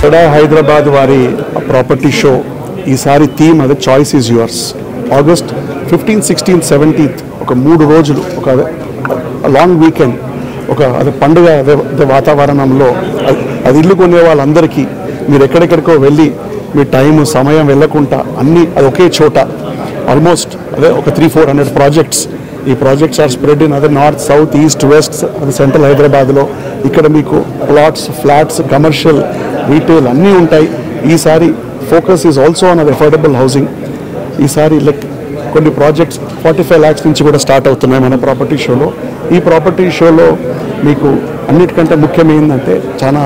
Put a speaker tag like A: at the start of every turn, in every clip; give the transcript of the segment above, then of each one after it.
A: RERA Hyderabad వారి property show ఈసారి theme అదే చాయిస్ ఈజ్ యువర్స్. ఆగస్ట్ 15, 16, 17 ఒక 3 రోజులు ఒక లాంగ్ వీకెండ్, ఒక అదే పండుగ అదే వాతావరణంలో అది ఇల్లు కొనే వాళ్ళందరికీ మీరు ఎక్కడెక్కడికో వెళ్ళి మీ టైం సమయం వెళ్ళకుండా అన్నీ అది ఒకే చోట ఆల్మోస్ట్ అదే ఒక 300-400 ప్రాజెక్ట్స్. ఈ ప్రాజెక్ట్స్ ఆర్ స్ప్రెడ్ ఇన్ అదే నార్త్, సౌత్, ఈస్ట్, వెస్ట్, అది సెంట్రల్ హైదరాబాద్లో. ఇక్కడ మీకు ప్లాట్స్, ఫ్లాట్స్, కమర్షియల్, రీటైల్ అన్నీ ఉంటాయి. ఈసారి ఫోకస్ ఈజ్ ఆల్సో ఆన్ అది అఫోర్డబుల్ హౌసింగ్. ఈసారి కొన్ని ప్రాజెక్ట్స్ 45 lakhs నుంచి కూడా స్టార్ట్ అవుతున్నాయి మన ప్రాపర్టీ షోలో. ఈ ప్రాపర్టీ షోలో మీకు అన్నిటికంటే ముఖ్యం ఏంటంటే చాలా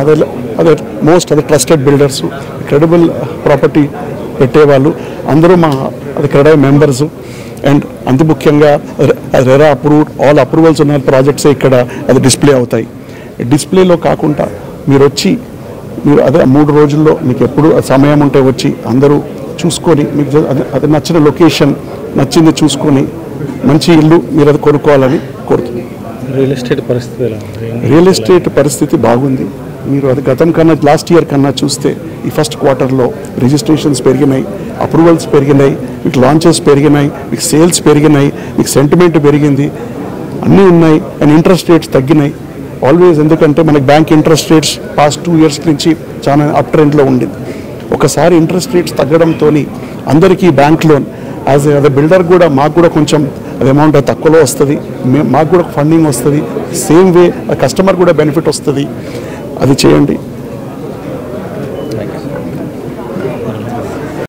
A: అదే మోస్ట్ అదే ట్రస్టెడ్ బిల్డర్స్, క్రెడిబుల్ ప్రాపర్టీ పెట్టేవాళ్ళు అందరూ మా అది క్రెడై మెంబర్స్. అండ్ అంత ముఖ్యంగా రెరా అప్రూవ్డ్ ఆల్ అప్రూవల్స్ ఉన్న ప్రాజెక్ట్సే ఇక్కడ అది డిస్ప్లే అవుతాయి. డిస్ప్లేలో కాకుండా మీరు వచ్చి మీరు అదే 3 రోజుల్లో మీకు ఎప్పుడు సమయం ఉంటే వచ్చి అందరూ చూసుకొని మీకు అది నచ్చిన లొకేషన్ నచ్చింది చూసుకొని మంచి ఇల్లు మీరు అది కొనుక్కోవాలని కోరుతున్నాను. రియల్ ఎస్టేట్ పరిస్థితి బాగుంది. మీరు అది గతం కన్నా లాస్ట్ ఇయర్ కన్నా చూస్తే ఈ ఫస్ట్ క్వార్టర్లో రిజిస్ట్రేషన్స్ పెరిగినాయి, అప్రూవల్స్ పెరిగినాయి, మీకు లాంచెస్ పెరిగినాయి, మీకు సేల్స్ పెరిగినాయి, మీకు సెంటిమెంట్ పెరిగింది, అన్నీ ఉన్నాయి. అండ్ ఇంట్రెస్ట్ రేట్స్ తగ్గినాయి ఆల్వేస్. ఎందుకంటే మనకి bank interest rates past 2 years నుంచి చాలా అప్ ట్రెండ్లో ఉండింది. ఒకసారి ఇంట్రెస్ట్ రేట్స్ తగ్గడంతో అందరికీ బ్యాంక్ లోన్ యాజ్ అదే బిల్డర్ కూడా మాకు కూడా కొంచెం అది అమౌంట్ తక్కువలో వస్తుంది, మాకు కూడా ఫండింగ్ వస్తుంది. సేమ్ వే కస్టమర్ కూడా బెనిఫిట్ వస్తుంది. అది చేయండి.